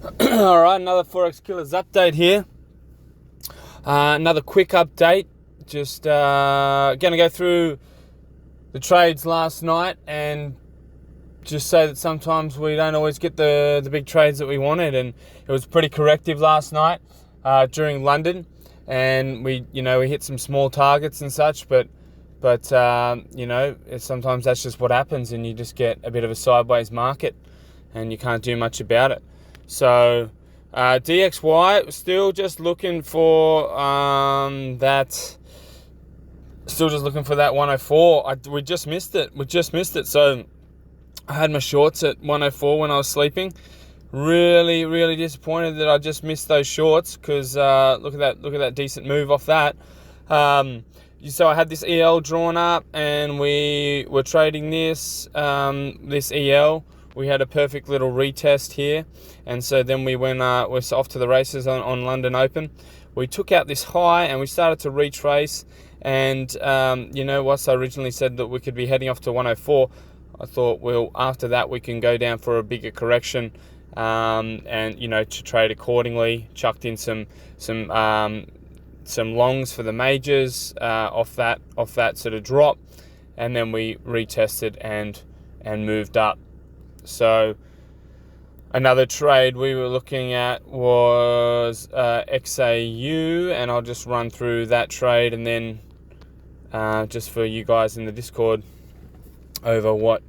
Alright, another Forex Killers update here. Another quick update. Just going to go through the trades last night and just say that sometimes we don't always get the big trades that we wanted, and it was pretty corrective last night during London, and we hit some small targets and such, but sometimes that's just what happens, and you just get a bit of a sideways market and you can't do much about it. So DXY, still just looking for that 104. We just missed it. So I had my shorts at 104 when I was sleeping. Really disappointed that I just missed those shorts, because look at that decent move off that. So I had this EL drawn up and we were trading this EL. We had a perfect little retest here, and so then we're off to the races on London Open. We took out this high and we started to retrace, and once I originally said that we could be heading off to 104, I thought, well, after that we can go down for a bigger correction, and to trade accordingly. Chucked in some longs for the majors off that sort of drop, and then we retested and moved up. So another trade we were looking at was XAU, and I'll just run through that trade, and then just for you guys in the Discord over what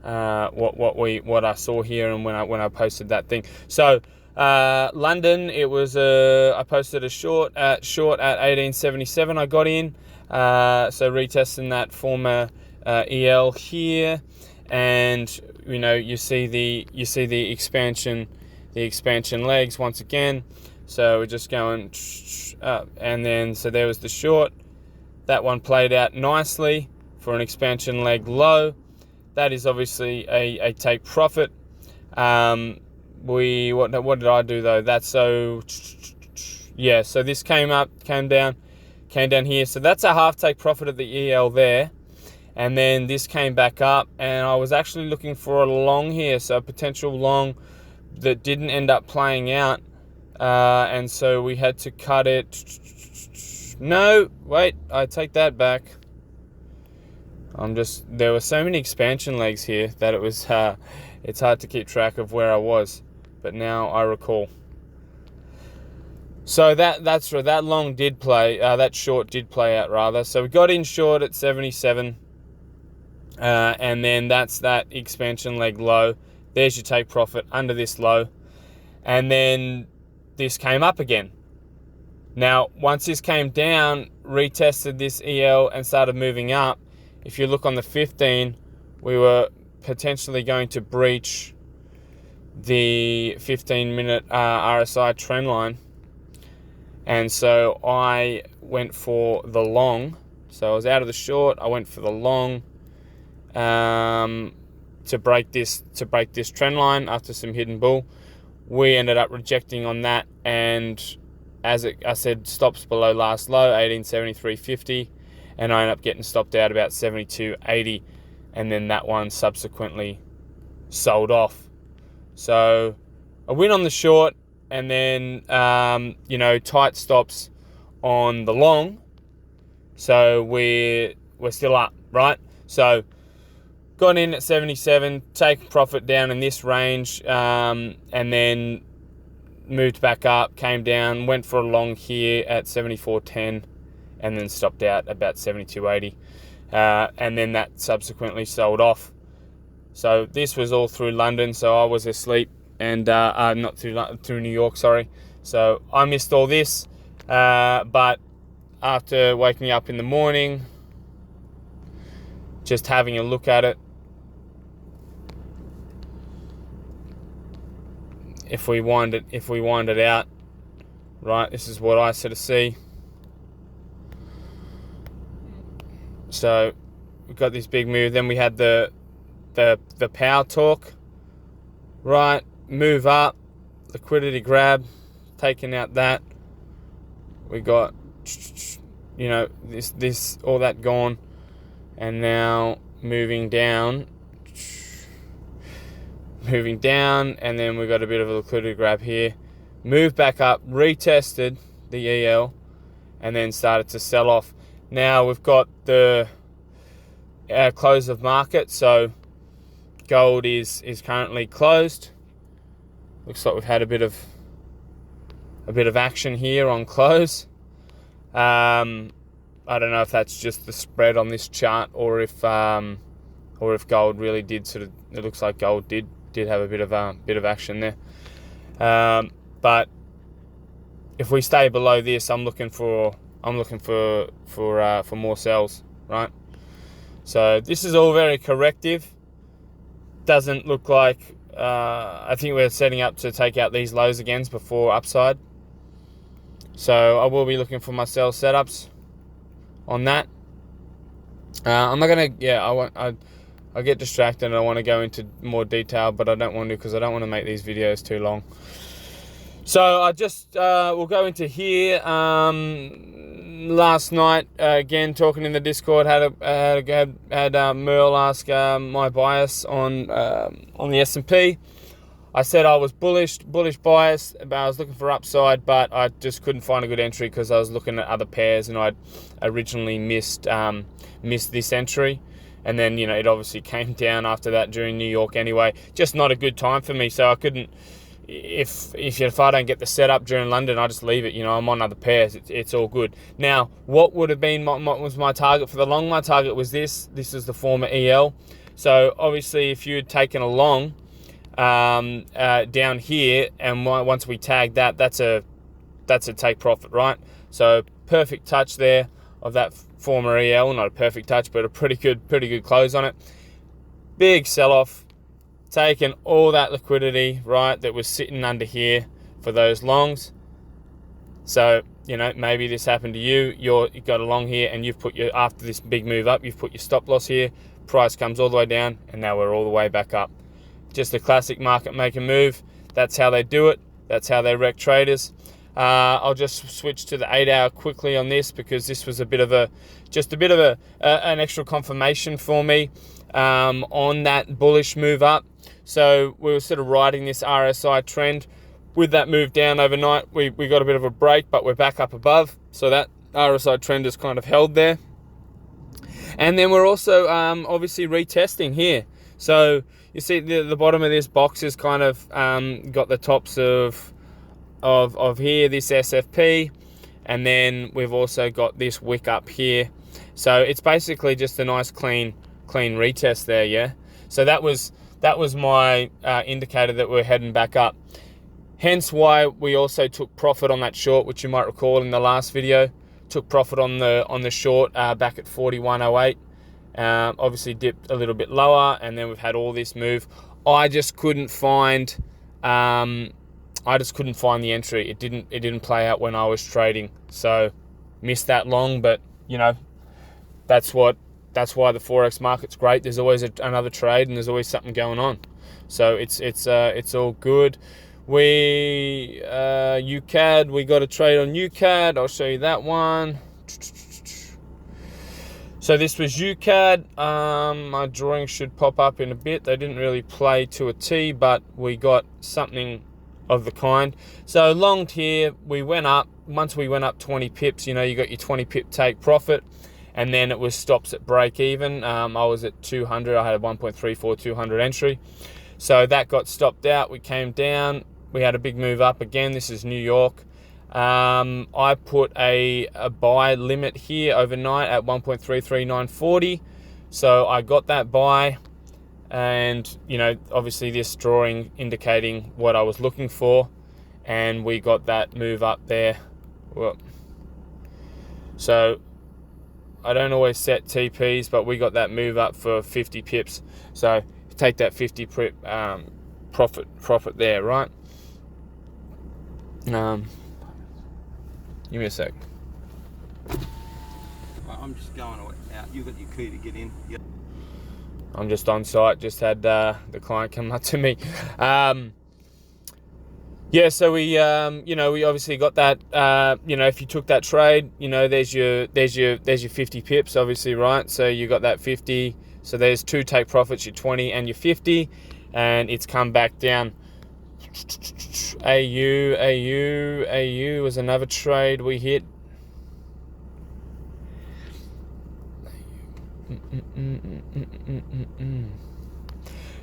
I saw here and when I posted that thing. So London, it was I posted a short at 1877. I got in, so retesting that former EL here, and you see the expansion legs once again. So we're just going and then so there was the short. That one played out nicely for an expansion leg low. That is obviously a take profit. What did I do though? So this came down here. So that's a half take profit of the EL there. And then this came back up, and I was actually looking for a long here, so a potential long that didn't end up playing out, and so we had to cut it. No, wait, I take that back. There were so many expansion legs here that it was it's hard to keep track of where I was, but now I recall. So that's right. That long did play. That short did play out rather. So we got in short at 77. And then that's that expansion leg low. There's your take profit under this low. And then this came up again. Now, once this came down, retested this EL and started moving up. If you look on the 15, we were potentially going to breach the 15-minute RSI trend line. And so I went for the long. So I was out of the short. I went for the long. To break this trend line after some hidden bull. We ended up rejecting on that, and I said, stops below last low 1873.50, and I ended up getting stopped out about 72.80, and then that one subsequently sold off. So a win on the short, and then tight stops on the long. So we're still up, right? So got in at 77, take profit down in this range, and then moved back up, came down, went for a long here at 74.10, and then stopped out about 72.80, and then that subsequently sold off. So this was all through London, so I was asleep, and not through New York, sorry. So I missed all this, but after waking up in the morning, just having a look at it, if we wind it out, right, this is what I sort of see. So we've got this big move. Then we had the power talk, right? Move up, liquidity grab, taking out that. We got this all that gone, and now moving down moving down, and then we got a bit of a liquidity grab here, moved back up, retested the EL, and then started to sell off. Now we've got the close of market, so gold is currently closed. Looks like we've had a bit of action here on close. I don't know if that's just the spread on this chart, or if gold really did sort of. It looks like gold did have a bit of action there. But if we stay below this, I'm looking for more sells, right? So this is all very corrective. Doesn't look like. I think we're setting up to take out these lows again before upside. So I will be looking for my sell setups on that. I'm not gonna. Yeah, I get distracted and I want to go into more detail, but I don't want to, because I don't want to make these videos too long. So I just we'll go into here. Last night, again, talking in the Discord, had Merle ask my bias on the S&P. I said I was bullish bias, but I was looking for upside, but I just couldn't find a good entry because I was looking at other pairs, and I'd originally missed this entry. And then, it obviously came down after that during New York anyway. Just not a good time for me, so I couldn't. If I don't get the setup during London, I just leave it. I'm on other pairs. It's all good. Now, what would have been was my target for the long? My target was this. This is the former EL. So obviously, if you had taken a long down here, and once we tag that, that's a take profit, right? So perfect touch there of that former EL. Not a perfect touch, but a pretty good close on it. Big sell off. Taken all that liquidity, right, that was sitting under here for those longs. So, maybe this happened to you. You got a long here, and you've put after this big move up, you've put your stop loss here. Price comes all the way down, and now we're all the way back up. Just a classic market maker move. That's how they do it. That's how they wreck traders. I'll just switch to the 8-hour quickly on this, because this was a bit of an extra confirmation for me on that bullish move up. So we were sort of riding this RSI trend. With that move down overnight, we got a bit of a break, but we're back up above. So that RSI trend is kind of held there. And then we're also obviously retesting here. So you see the bottom of this box is kind of got the tops of here, this SFP, and then we've also got this wick up here. So it's basically just a nice clean retest there, yeah. So that was my indicator that we're heading back up. Hence why we also took profit on that short, which you might recall in the last video. Took profit on the short back at 41.08. Obviously dipped a little bit lower, and then we've had all this move. I just couldn't find the entry. It didn't play out when I was trading, so missed that long. But that's why the forex market's great. There's always another trade, and there's always something going on. So it's all good. UCAD, we got a trade on UCAD. I'll show you that one. So this was UCAD. My drawing should pop up in a bit. They didn't really play to a T, but we got something of the kind. So longed here, we went up. Once we went up 20 pips, you got your 20 pip take profit, and then it was stops at break even. I was at 200. I had a 1.34 200 entry. So that got stopped out. We came down. We had a big move up again. This is New York. I put a buy limit here overnight at 1.33940. So I got that buy, and obviously this drawing indicating what I was looking for, and we got that move up there. Well, so I don't always set TPs, but we got that move up for 50 pips. So take that 50 pip profit there, right? Give me a sec. I'm just going out. You got your key to get in. Yep. I'm just on site. Just had the client come up to me. Yeah, so we we obviously got that. If you took that trade, there's your 50 pips, obviously, right? So you got that 50. So there's two take profits, your 20 and your 50. and it's come back down. AU was another trade we hit.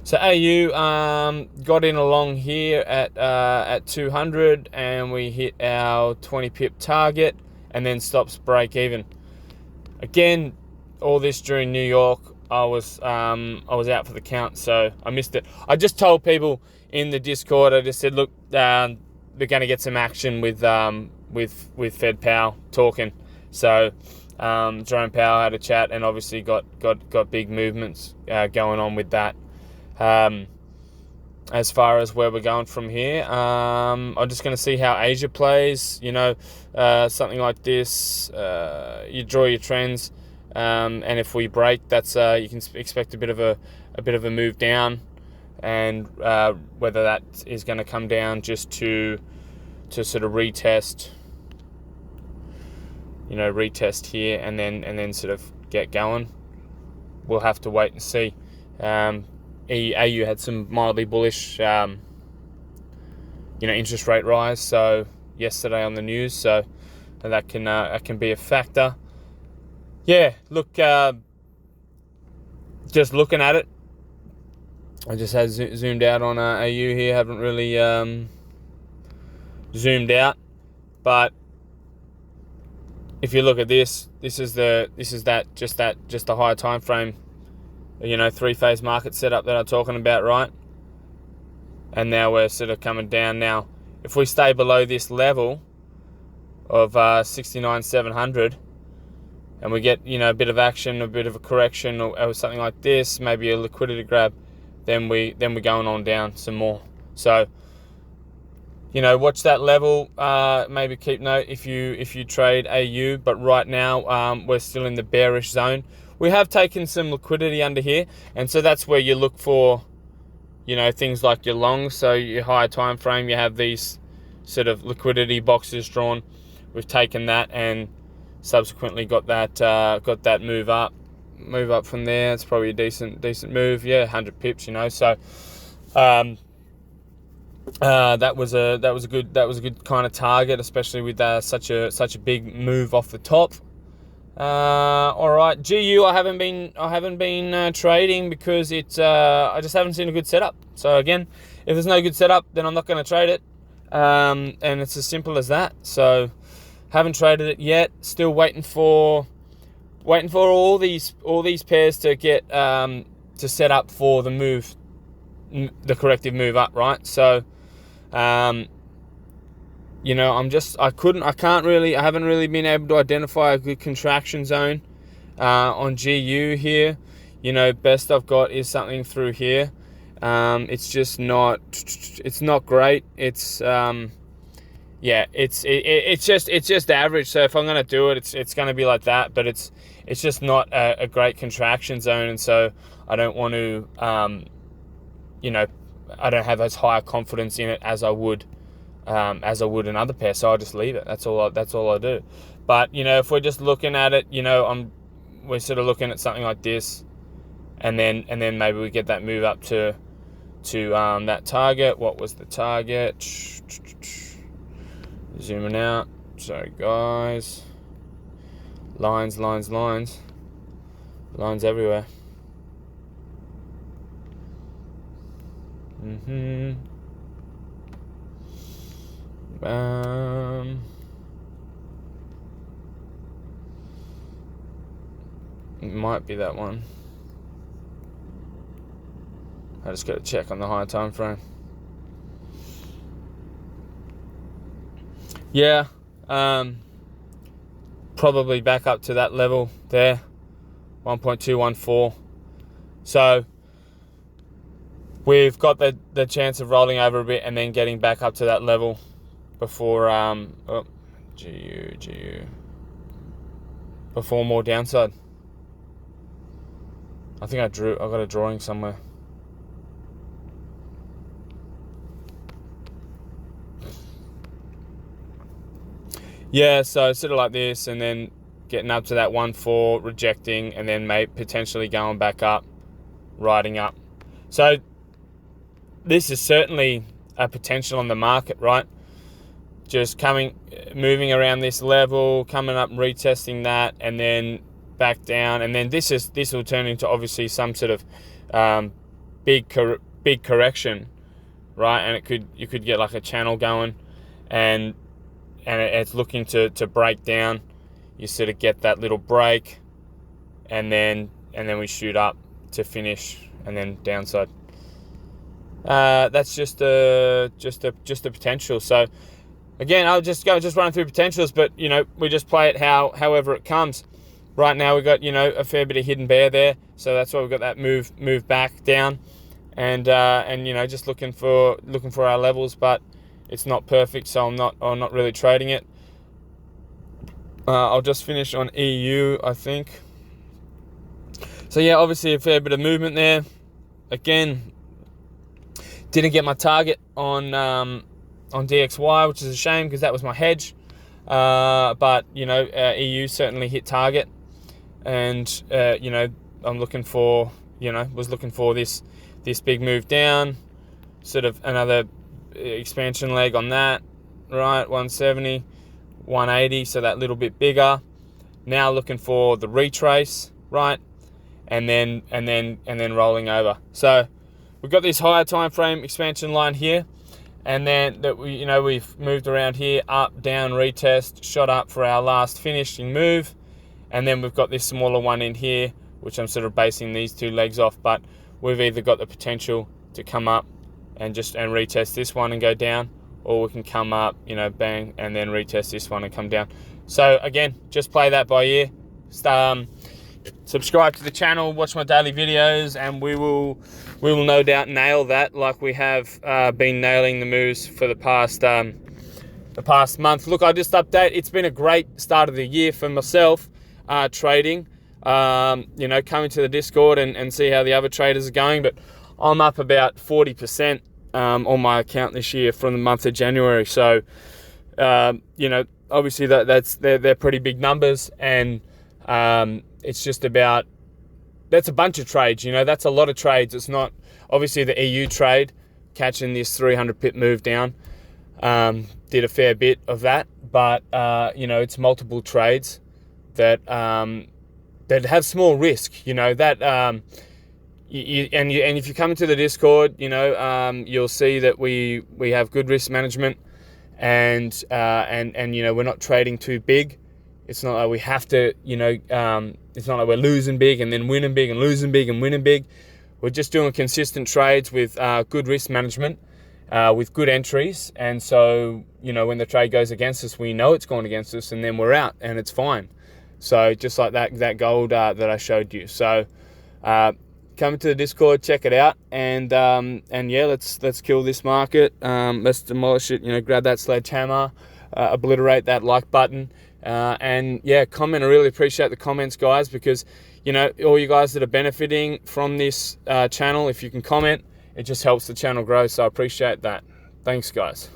So AU got in along here at 200, and we hit our 20 pip target, and then stops break even. Again, all this during New York. I was out for the count, so I missed it. I just told people in the Discord. I just said, look, we're going to get some action with Fed Powell talking. So Jerome Powell had a chat, and obviously got big movements going on with that. As far as where we're going from here, I'm just going to see how Asia plays. Something like this, you draw your trends. And if we break, that's you can expect a bit of a move down, and whether that is going to come down just to sort of retest here and then sort of get going. We'll have to wait and see. AU had some mildly bullish interest rate rise so yesterday on the news, so that can be a factor. Yeah, look, just looking at it, I just had zoomed out on AU here. Haven't really zoomed out, but if you look at this is just the higher time frame, 3-phase market setup that I'm talking about, right? And now we're sort of coming down. Now, if we stay below this level of 69,700. And we get, a bit of action, a bit of a correction, or something like this, maybe a liquidity grab, then we're going on down some more. So, watch that level. Maybe keep note if you trade AU. But right now, we're still in the bearish zone. We have taken some liquidity under here, and so that's where you look for, things like your longs. So your higher time frame, you have these sort of liquidity boxes drawn. We've taken that and subsequently got that move up from there. It's probably a decent move. 100 pips, so that was a good kind of target, especially with such a big move off the top. All right, GU I haven't been trading because I just haven't seen a good setup. So again, if there's no good setup, then I'm not going to trade it, and it's as simple as that. So haven't traded it yet. Still waiting for all these pairs to get to set up for the move, the corrective move up, right? So, I haven't really been able to identify a good contraction zone on GU here. Best I've got is something through here. It's not great. It's just average. So if I'm going to do it, it's going to be like that. But it's just not a great contraction zone, and so I don't want to, I don't have as high confidence in it as I would another pair. So I'll just leave it. That's all I do. But if we're just looking at it, we're sort of looking at something like this, and then maybe we get that move up to that target. What was the target? Zooming out. Sorry, guys. Lines everywhere. It might be that one. I just got to check on the higher time frame. Yeah, probably back up to that level there, 1.214. So we've got the chance of rolling over a bit and then getting back up to that level before GU before more downside. I think I got a drawing somewhere. Yeah, so sort of like this, and then getting up to that 1.4, rejecting, and then potentially going back up, riding up. So this is certainly a potential on the market, right? Just moving around this level, coming up and retesting that, and then back down, and then this will turn into obviously some sort of big correction, right? And you could get like a channel going, and it's looking to break down. You sort of get that little break, and then we shoot up to finish, and then downside. That's just a potential. So again, I'll just run through potentials, but we just play it however it comes. Right now we've got a fair bit of hidden bear there, so that's why we've got that move back down, and just looking for our levels, but it's not perfect, so I'm not really trading it. I'll just finish on EU, I think. So yeah, obviously a fair bit of movement there. Again, didn't get my target on DXY, which is a shame because that was my hedge. But EU certainly hit target, and I'm looking for was looking for this big move down, sort of another expansion leg on that, right? 170, 180, so that little bit bigger. Now looking for the retrace, right? And then rolling over. So we've got this higher time frame expansion line here, and then that we've moved around here, up, down, retest, shot up for our last finishing move, and then we've got this smaller one in here, which I'm sort of basing these two legs off. But we've either got the potential to come up and retest this one and go down, or we can come up, bang, and then retest this one and come down. So again, just play that by ear. Subscribe to the channel, watch my daily videos, and we will no doubt nail that like we have been nailing the moves for the past month. Look, I just update. It's been a great start of the year for myself trading. Coming to the Discord and see how the other traders are going. But I'm up about 40% on my account this year from the month of January. So obviously they're pretty big numbers, and it's just about, that's a bunch of trades, that's a lot of trades. It's not obviously the EU trade, catching this 300 pip move down, did a fair bit of that, but it's multiple trades that have small risk, that if you come into the Discord, you'll see that we have good risk management, and we're not trading too big. It's not like we have to, it's not like we're losing big and then winning big and losing big and winning big. We're just doing consistent trades with good risk management, with good entries. And so, when the trade goes against us, we know it's going against us, and then we're out and it's fine. So just like that gold that I showed you. So come to the Discord, check it out, and yeah, let's kill this market. Let's demolish it. Grab that sledgehammer, obliterate that like button. And yeah, comment. I really appreciate the comments, guys, because all you guys that are benefiting from this channel, if you can comment, it just helps the channel grow. So I appreciate that. Thanks, guys.